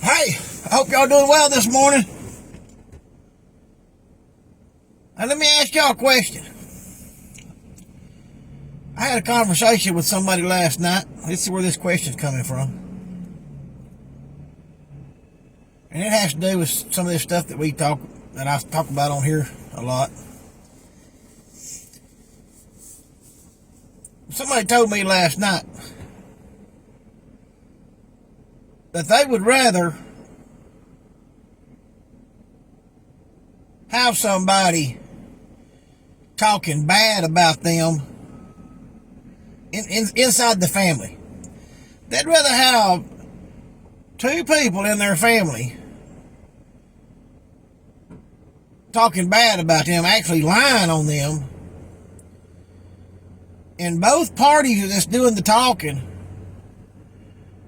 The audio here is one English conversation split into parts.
Hey, I hope y'all doing well this morning. Now, let me ask y'all a question. I had a conversation with somebody last night. This is where this question's coming from. And it has to do with some of this stuff that I talk about on here a lot. Somebody told me last night that they would rather have somebody talking bad about them inside the family. They'd rather have two people in their family talking bad about them, actually lying on them, and both parties that's doing the talking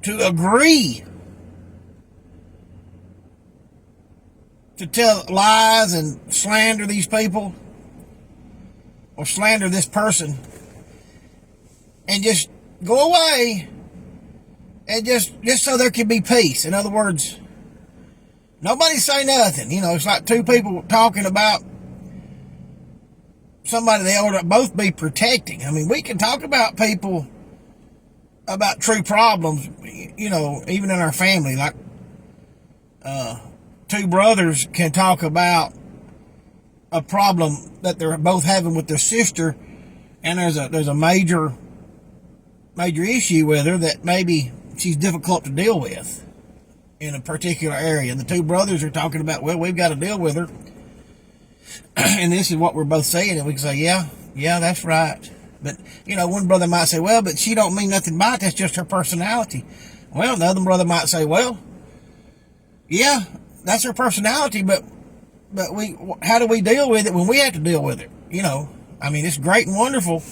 to agree to tell lies and slander these people or slander this person and just go away and just so there can be peace. In other words, nobody say nothing. You know, it's like two people talking about somebody they ought to both be protecting. I mean, we can talk about people, about true problems, you know, even in our family. Like, two brothers can talk about a problem that they're both having with their sister, and there's a major issue with her that maybe she's difficult to deal with in a particular area. And the two brothers are talking about, well, we've got to deal with her. And this is what we're both saying. And we can say, yeah, that's right. But, you know, one brother might say, well, but she don't mean nothing by it. That's just her personality. Well, another brother might say, well, yeah, that's her personality, but how do we deal with it when we have to deal with it? You know, I mean, it's great and wonderful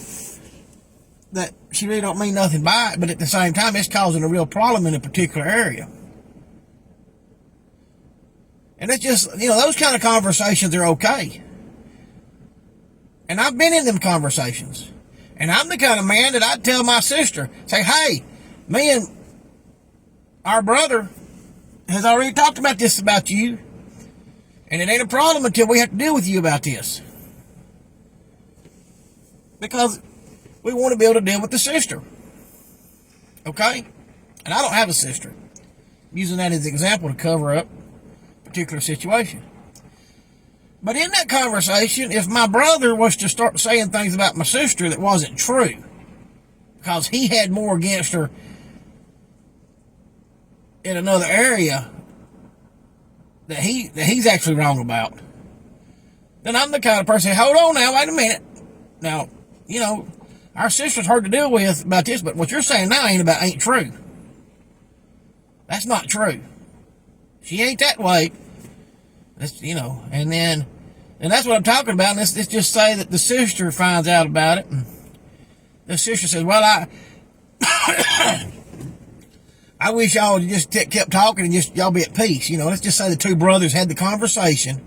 that she really don't mean nothing by it, but at the same time, it's causing a real problem in a particular area. And it's just, you know, those kind of conversations are okay. And I've been in them conversations. And I'm the kind of man that I'd tell my sister, say, hey, me and our brother has already talked about this about you. And it ain't a problem until we have to deal with you about this. Because we want to be able to deal with the sister. Okay? And I don't have a sister. I'm using that as an example to cover up a particular situation. But in that conversation, if my brother was to start saying things about my sister that wasn't true, because he had more against her in another area that he's actually wrong about, then I'm the kind of person, hold on now, wait a minute. Now, you know, our sister's hard to deal with about this, but what you're saying now ain't true. That's not true. She ain't that way. That's, you know, and that's what I'm talking about. And let's just say that the sister finds out about it, and the sister says, well, I wish y'all would just kept talking and just y'all be at peace. You know, let's just say the two brothers had the conversation.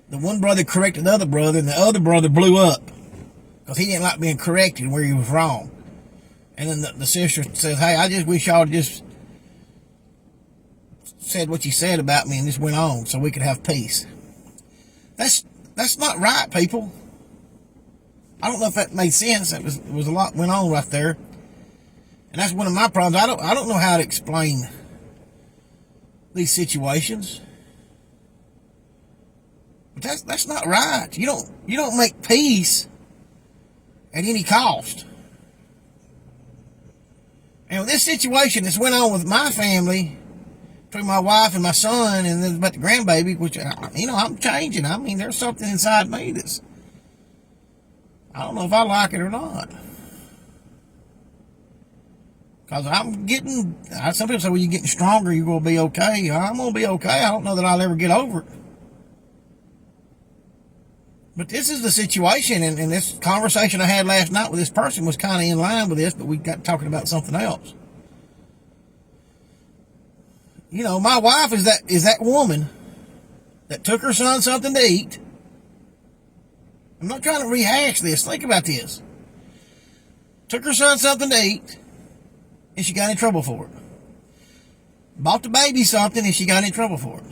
The one brother corrected the other brother, and the other brother blew up because he didn't like being corrected where he was wrong. And then the sister says, hey, I just wish y'all would just said what you said about me and just went on so we could have peace. That's not right, people. I don't know if that made sense. It was a lot went on right there. And that's one of my problems. I don't know how to explain these situations. But that's not right. You don't make peace at any cost. And with this situation that's went on with my family, between my wife and my son, and then about the grandbaby, which, you know, I'm changing. I mean, there's something inside me that's, I don't know if I like it or not. Because some people say, well, you're getting stronger, you're going to be okay. I'm going to be okay. I don't know that I'll ever get over it. But this is the situation, and this conversation I had last night with this person was kind of in line with this, but we got talking about something else. You know, my wife is that woman that took her son something to eat. I'm not trying to rehash this. Think about this. Took her son something to eat, and she got in trouble for it. bought the baby something and she got in trouble for it.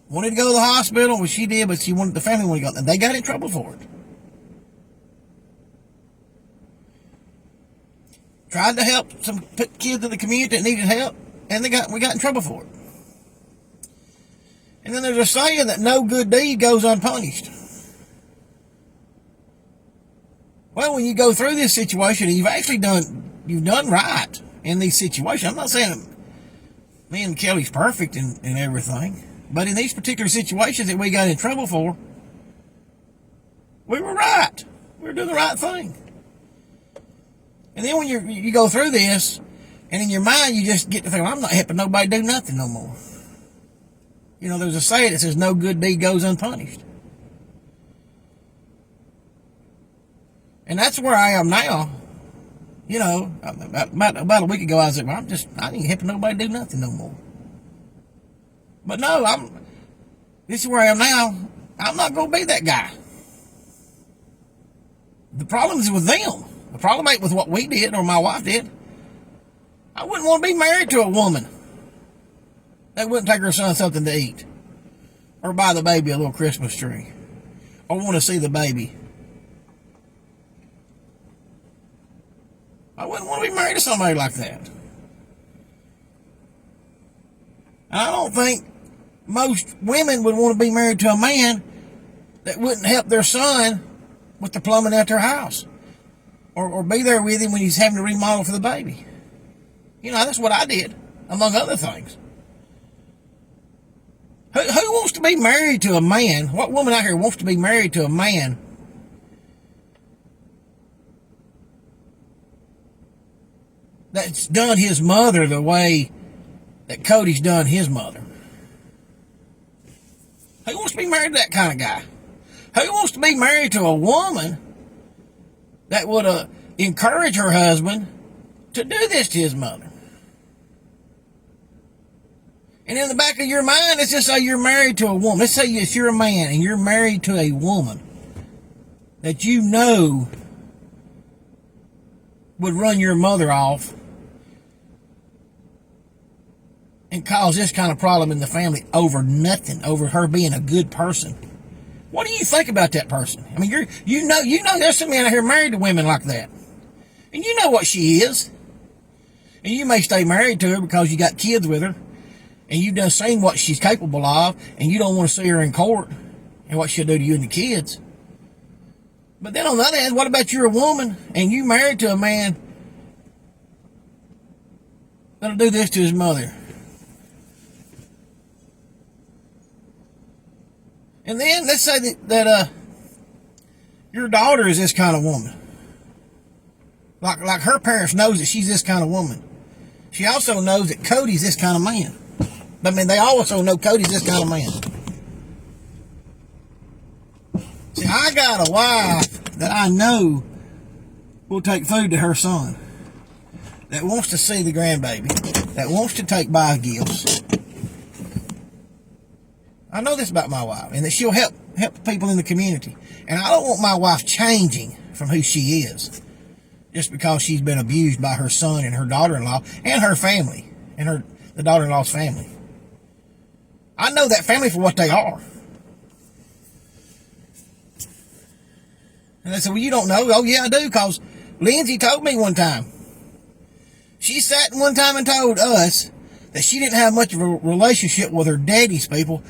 Wanted to go to the hospital, well, she did, but the family wanted to go, and they got in trouble for it. Tried to help some kids in the community that needed help, and we got in trouble for it. And then there's a saying that no good deed goes unpunished. Well, when you go through this situation, you've done right in these situations. I'm not saying me and Kelly's perfect in everything, but in these particular situations that we got in trouble for, we were right. We were doing the right thing. And then when you go through this, and in your mind you just get to think, well, I'm not helping nobody do nothing no more. You know, there's a saying that says no good deed goes unpunished. And that's where I am now. You know, about a week ago I was like, well, I ain't helping nobody do nothing no more. But no, this is where I am now. I'm not going to be that guy. The problem is with them. The problem ain't with what we did or my wife did. I wouldn't want to be married to a woman that wouldn't take her son something to eat, or buy the baby a little Christmas tree, or want to see the baby. I wouldn't want to be married to somebody like that. And I don't think most women would want to be married to a man that wouldn't help their son with the plumbing at their house, or be there with him when he's having to remodel for the baby. You know, that's what I did, among other things. Who wants to be married to a man? What woman out here wants to be married to a man that's done his mother the way that Cody's done his mother? Who wants to be married to that kind of guy? Who wants to be married to a woman that would encourage her husband to do this to his mother? And in the back of your mind, let's just say you're married to a woman. Let's say you're a man and you're married to a woman that you know would run your mother off and cause this kind of problem in the family over nothing, over her being a good person. What do you think about that person? I mean, you know there's some men out here married to women like that. And you know what she is. And you may stay married to her because you got kids with her, and you've done seen what she's capable of, and you don't want to see her in court and what she'll do to you and the kids. But then on the other hand, what about you're a woman and you married to a man that'll do this to his mother? And then let's say that your daughter is this kind of woman. Like her parents knows that she's this kind of woman. She also knows that Cody's this kind of man. I mean, they also know Cody's this kind of man. See, I got a wife that I know will take food to her son, that wants to see the grandbaby, that wants to take buy gifts. I know this about my wife, and that she'll help people in the community. And I don't want my wife changing from who she is just because she's been abused by her son and her daughter-in-law and her family, and the daughter-in-law's family. I know that family for what they are. And they said, well, you don't know. Oh, yeah, I do, because Lindsay told me one time. She sat one time and told us that she didn't have much of a relationship with her daddy's people,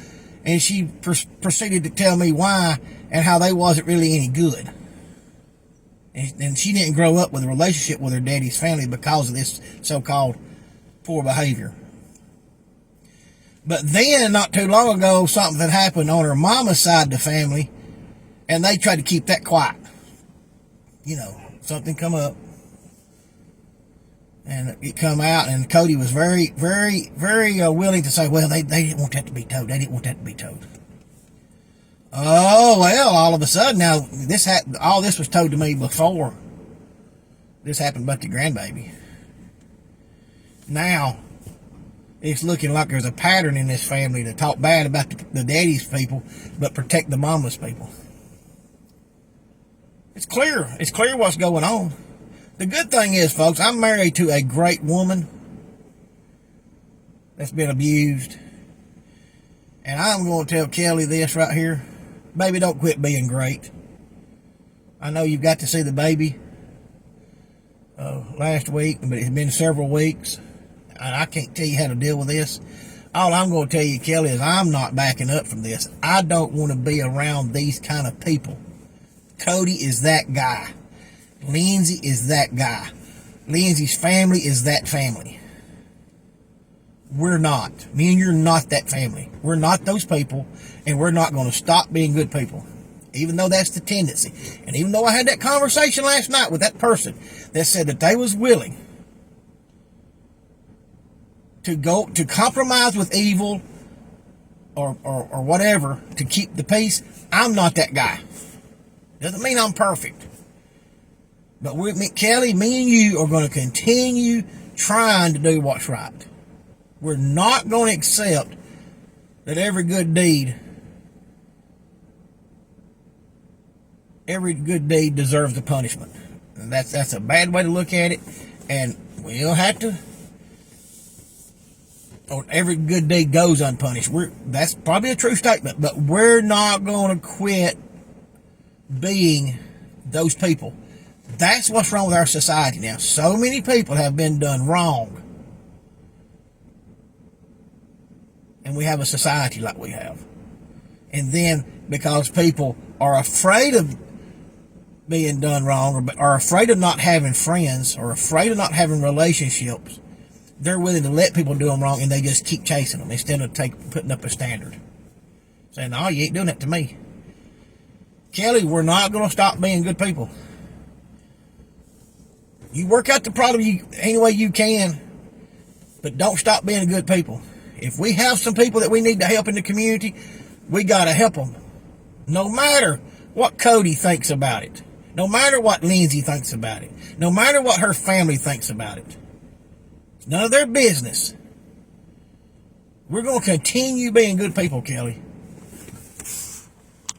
and she proceeded to tell me why and how they wasn't really any good. And she didn't grow up with a relationship with her daddy's family because of this so-called poor behavior. But then, not too long ago, something had happened on her mama's side of the family, and they tried to keep that quiet. You know, something come up, and it come out, and Cody was very, very, very willing to say, well, they didn't want that to be told. They didn't want that to be told. Oh, well, all of a sudden, now, all this was told to me before this happened about the grandbaby. Now, it's looking like there's a pattern in this family to talk bad about the daddy's people, but protect the mama's people. It's clear. It's clear what's going on. The good thing is, folks, I'm married to a great woman that's been abused. And I'm going to tell Kelly this right here. Baby, don't quit being great. I know you've got to see the baby last week, but it's been several weeks. And I can't tell you how to deal with this. All I'm going to tell you, Kelly, is I'm not backing up from this. I don't want to be around these kind of people. Cody is that guy. Lindsay is that guy. Lindsay's family is that family. We're not. Me and you're not that family. We're not those people, and we're not going to stop being good people, even though that's the tendency. And even though I had that conversation last night with that person that said that they was willing to go to compromise with evil or whatever to keep the peace, I'm not that guy. Doesn't mean I'm perfect. But Kelly, me and you are going to continue trying to do what's right. We're not going to accept that every good deed deserves a punishment. And that's a bad way to look at it. And we'll have to, or every good deed goes unpunished. That's probably a true statement, but we're not going to quit being those people. That's what's wrong with our society now. So many people have been done wrong. And we have a society like we have. And then because people are afraid of being done wrong, or are afraid of not having friends, or afraid of not having relationships, they're willing to let people do them wrong, and they just keep chasing them instead of putting up a standard. Saying, no, you ain't doing that to me. Kelly, we're not going to stop being good people. You work out the problem any way you can, but don't stop being good people. If we have some people that we need to help in the community, we got to help them. No matter what Cody thinks about it. No matter what Lindsay thinks about it. No matter what her family thinks about it. It's none of their business. We're going to continue being good people, Kelly.